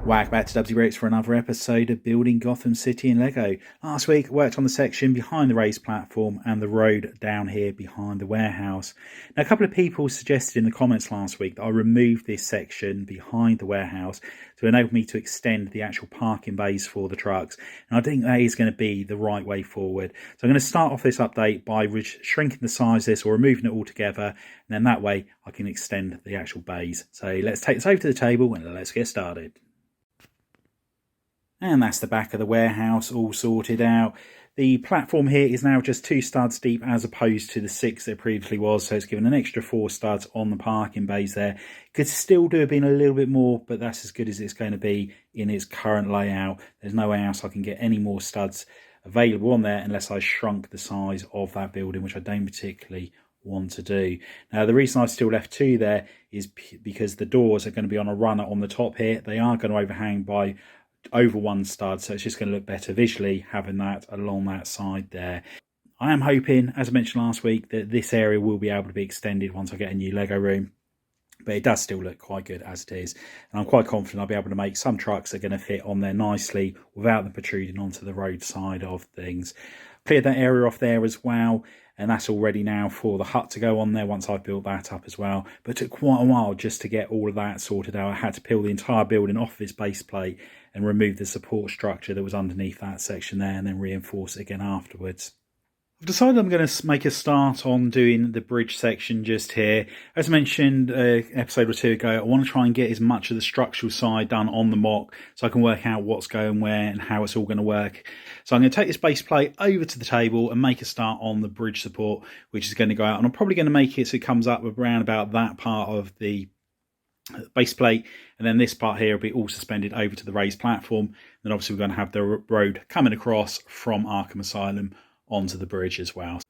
Welcome back to WB Bricks for another episode of Building Gotham City in Lego. Last week I worked on the section behind the raised platform and the road down here behind the warehouse. Now, a couple of people suggested in the comments last week that I remove this section behind the warehouse to enable me to extend the actual parking bays for the trucks. And I think that is going to be the right way forward. So I'm going to start off this update by shrinking the size of this or removing it altogether. And then that way I can extend the actual bays. So let's take this over to the table and let's get started. And that's the back of the warehouse all sorted out. The platform here is now just 2 studs deep as opposed to the 6 that it previously was. So it's given an extra 4 studs on the parking bays there. Could still do have been a little bit more, but that's as good as it's going to be in its current layout. There's no way else I can get any more studs available on there unless I shrunk the size of that building, which I don't particularly want to do. Now, the reason I still left 2 there is because the doors are going to be on a runner on the top here. They are going to overhang by over 1 stud, so it's just going to look better visually having that along that side there. I am hoping, as I mentioned last week, that this area will be able to be extended once I get a new Lego room, but it does still look quite good as it is, and I'm quite confident I'll be able to make some trucks that are going to fit on there nicely without them protruding onto the road side of things. Cleared that area off there as well, and that's all ready now for the hut to go on there once I've built that up as well. But it took quite a while just to get all of that sorted out. I had to peel the entire building off of its base plate and remove the support structure that was underneath that section there and then reinforce it again afterwards. I've decided I'm going to make a start on doing the bridge section just here. As I mentioned an episode or 2 ago, I want to try and get as much of the structural side done on the mock so I can work out what's going where and how it's all going to work. So I'm going to take this base plate over to the table and make a start on the bridge support, which is going to go out. And I'm probably going to make it so it comes up around about that part of the base plate, and then this part here will be all suspended over to the raised platform. Then obviously we're going to have the road coming across from Arkham Asylum onto the bridge as well.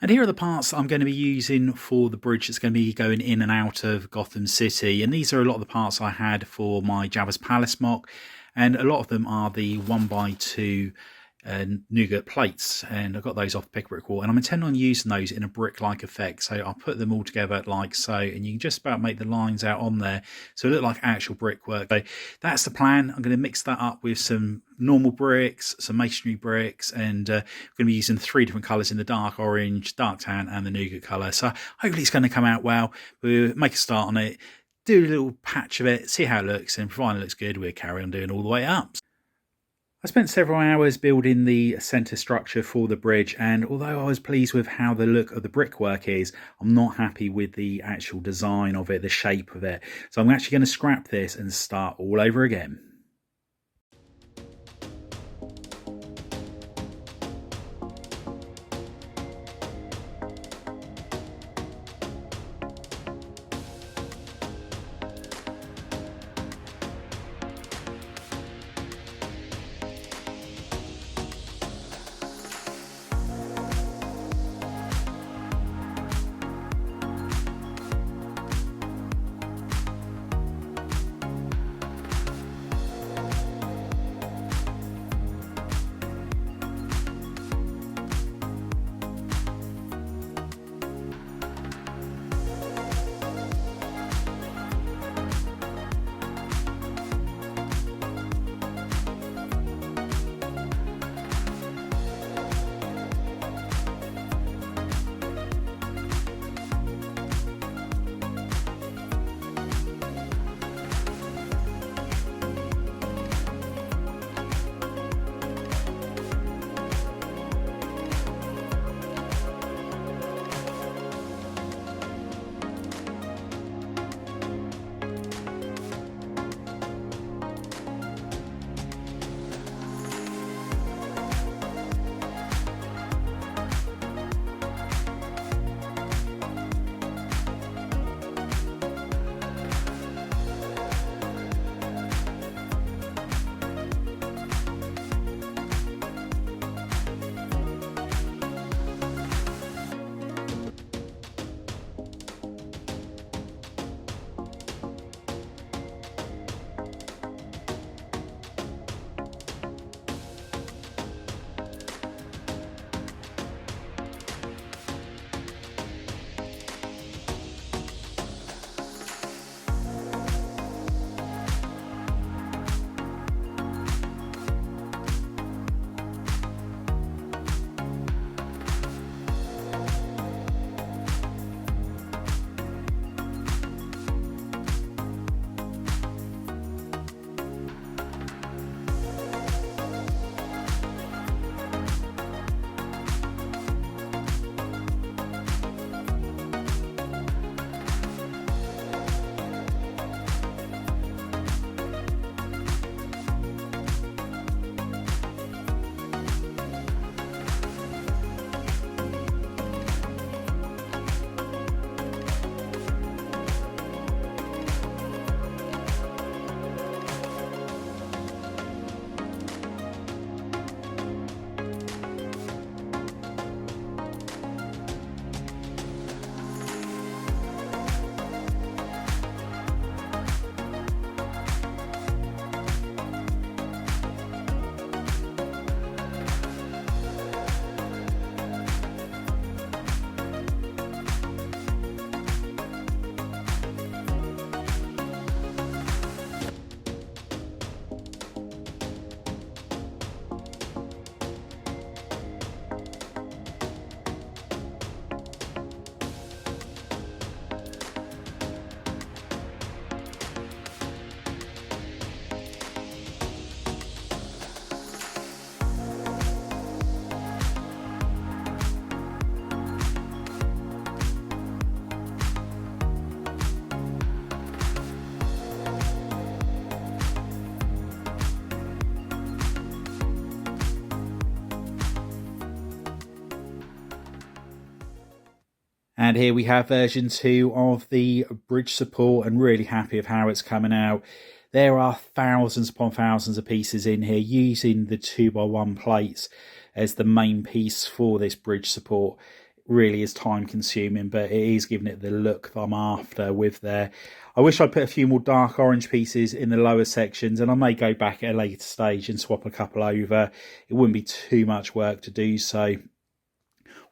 And here are the parts I'm going to be using for the bridge that's going to be going in and out of Gotham City. And these are a lot of the parts I had for my Jabba's Palace mock. And a lot of them are the 1x2 nougat plates. And I got those off Pick Brick Wall. And I'm intending on using those in a brick-like effect. So I'll put them all together like so. And you can just about make the lines out on there. So it look like actual brickwork. So that's the plan. I'm going to mix that up with some normal bricks, some masonry bricks, and we're going to be using 3 different colours in the dark orange, dark tan, and the nougat colour. So hopefully it's going to come out well. We'll make a start on it, do a little patch of it, see how it looks, and provided it looks good, we'll carry on doing all the way up. I spent several hours building the centre structure for the bridge, and although I was pleased with how the look of the brickwork is, I'm not happy with the actual design of it, the shape of it. So I'm actually going to scrap this and start all over again. And here we have version 2 of the bridge support, and really happy of how it's coming out. There are thousands upon thousands of pieces in here, using the 2x1 plates as the main piece for this bridge support. It really is time consuming, but it is giving it the look that I'm after with there. I wish I'd put a few more dark orange pieces in the lower sections, and I may go back at a later stage and swap a couple over. It wouldn't be too much work to do so.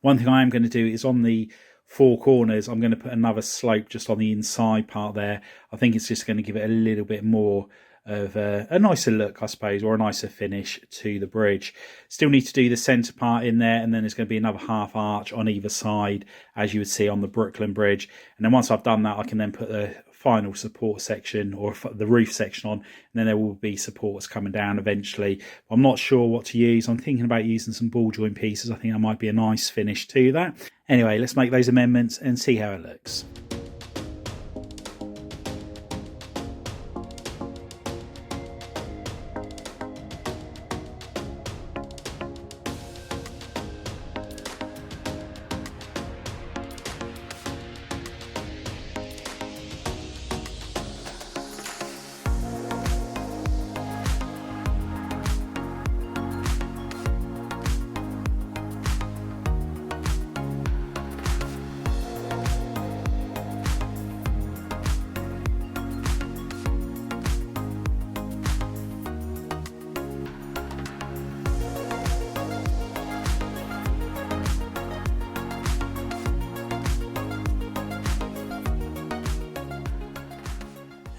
One thing I am going to do is on the 4 corners, I'm going to put another slope just on the inside part there. I think it's just going to give it a little bit more of a nicer look, I suppose, or a nicer finish to the bridge. Still need to do the centre part in there, and then there's going to be another half arch on either side, as you would see on the Brooklyn Bridge. And then once I've done that, I can then put the final support section, or the roof section, on, and then there will be supports coming down eventually. I'm not sure what to use. I'm thinking about using some ball joint pieces. I think that might be a nice finish to that. Anyway, let's make those amendments and see how it looks.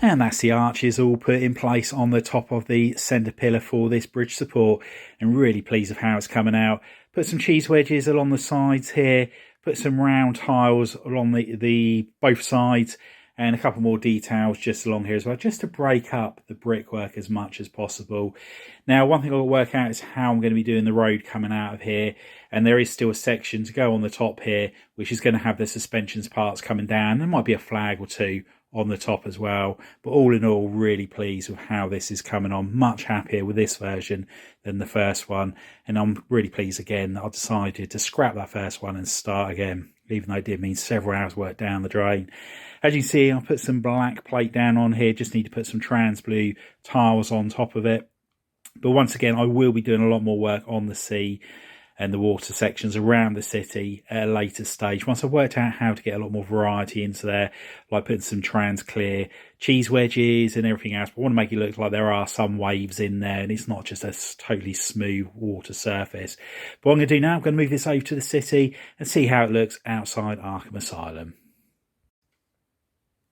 And that's the arches all put in place on the top of the centre pillar for this bridge support, and really pleased with how it's coming out. Put some cheese wedges along the sides here, put some round tiles along the both sides, and a couple more details just along here as well, just to break up the brickwork as much as possible. Now, one thing I've got to work out is how I'm going to be doing the road coming out of here, and there is still a section to go on the top here, which is going to have the suspensions parts coming down. There might be a flag or two on the top as well, but all in all, really pleased with how this is coming on. Much happier with this version than the first one, and I'm really pleased again that I decided to scrap that first one and start again, even though it did mean several hours work down the drain. As you can see, I'll put some black plate down on here, just need to put some trans blue tiles on top of it. But once again, I will be doing a lot more work on the sea and the water sections around the city at a later stage, once I've worked out how to get a lot more variety into there, like putting some trans clear cheese wedges and everything else. But I want to make it look like there are some waves in there and it's not just a totally smooth water surface. But what I'm going to do now, I'm going to move this over to the city and see how it looks outside Arkham Asylum.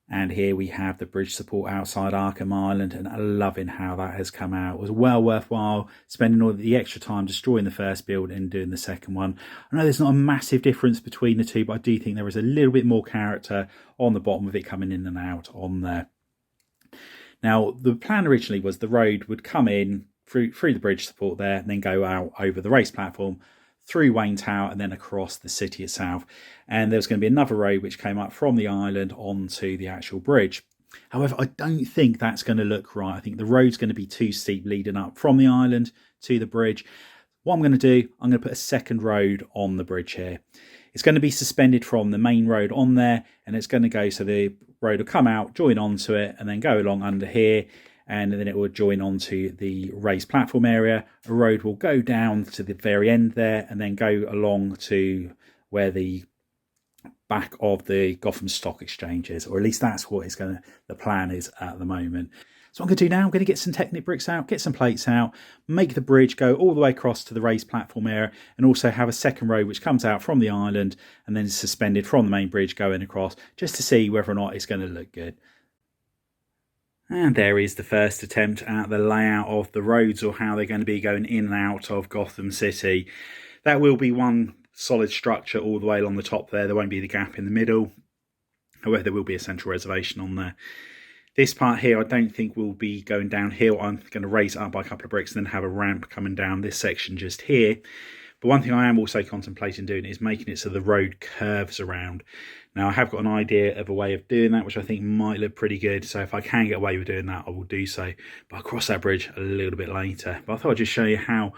And here we have the bridge support outside Arkham Island, and I'm loving how that has come out. It was well worthwhile spending all the extra time destroying the first build and doing the second one. I know there's not a massive difference between the two, but I do think there is a little bit more character on the bottom of it coming in and out on there. Now, the plan originally was the road would come in through the bridge support there and then go out over the race platform, through Wayne Tower and then across the city itself. And there was going to be another road which came up from the island onto the actual bridge. However, I don't think that's going to look right. I think the road's going to be too steep leading up from the island to the bridge. What I'm going to do, I'm going to put a second road on the bridge here. It's going to be suspended from the main road on there, and it's going to go so the road will come out, join onto it, and then go along under here, and then it will join onto the raised platform area. A road will go down to the very end there and then go along to where the back of the Gotham Stock Exchange is, or at least that's what the plan is at the moment. So what I'm going to do now, I'm going to get some Technic bricks out, get some plates out, make the bridge go all the way across to the raised platform area, and also have a second road which comes out from the island and then is suspended from the main bridge going across, just to see whether or not it's going to look good. And there is the first attempt at the layout of the roads, or how they're going to be going in and out of Gotham City. That will be one solid structure all the way along the top there. There won't be the gap in the middle. However, there will be a central reservation on there. This part here, I don't think will be going downhill. I'm going to raise it up by a couple of bricks and then have a ramp coming down this section just here. But one thing I am also contemplating doing is making it so the road curves around. Now, I have got an idea of a way of doing that, which I think might look pretty good. So if I can get away with doing that, I will do so. But I'll cross that bridge a little bit later. But I thought I'd just show you how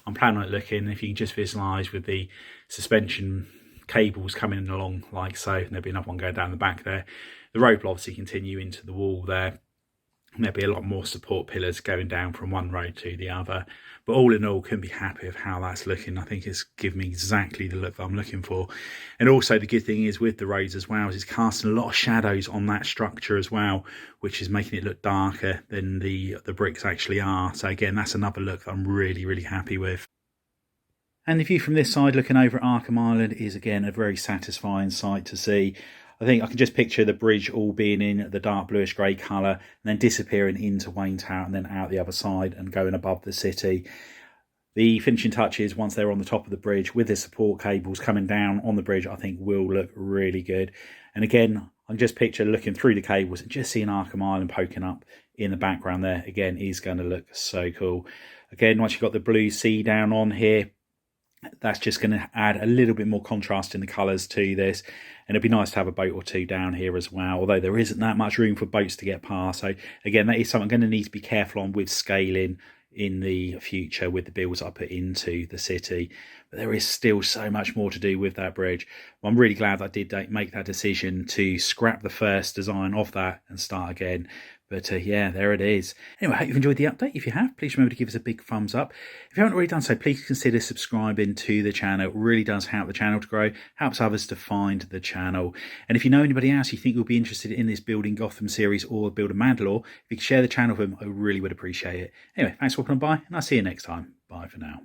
I'm planning on it looking. If you can just visualise with the suspension cables coming along like so, and there'll be another one going down the back there. The road will obviously continue into the wall there. And there'll be a lot more support pillars going down from one road to the other. But all in all, couldn't be happy with how that's looking. I think it's given me exactly the look that I'm looking for. And also the good thing is with the roads as well, is it's casting a lot of shadows on that structure as well, which is making it look darker than the bricks actually are. So again, that's another look that I'm really, really happy with. And the view from this side looking over at Arkham Island is again a very satisfying sight to see. I think I can just picture the bridge all being in the dark bluish grey colour and then disappearing into Wayne Tower and then out the other side and going above the city. The finishing touches, once they're on the top of the bridge with the support cables coming down on the bridge, I think will look really good. And again, I can just picture looking through the cables and just seeing Arkham Island poking up in the background there. Again, is going to look so cool. Again, once you've got the blue sea down on here, that's just going to add a little bit more contrast in the colours to this, and it'd be nice to have a boat or two down here as well, although there isn't that much room for boats to get past. So again, that is something I'm going to need to be careful on with scaling in the future with the builds I put into the city. But there is still so much more to do with that bridge. Well, I'm really glad that I did make that decision to scrap the first design of that and start again. But yeah, there it is. Anyway, I hope you've enjoyed the update. If you have, please remember to give us a big thumbs up. If you haven't already done so, please consider subscribing to the channel. It really does help the channel to grow, helps others to find the channel. And if you know anybody else you think will be interested in this Building Gotham series or Building Mandalore, if you could share the channel with them, I really would appreciate it. Anyway, thanks for walking by, and I'll see you next time. Bye for now.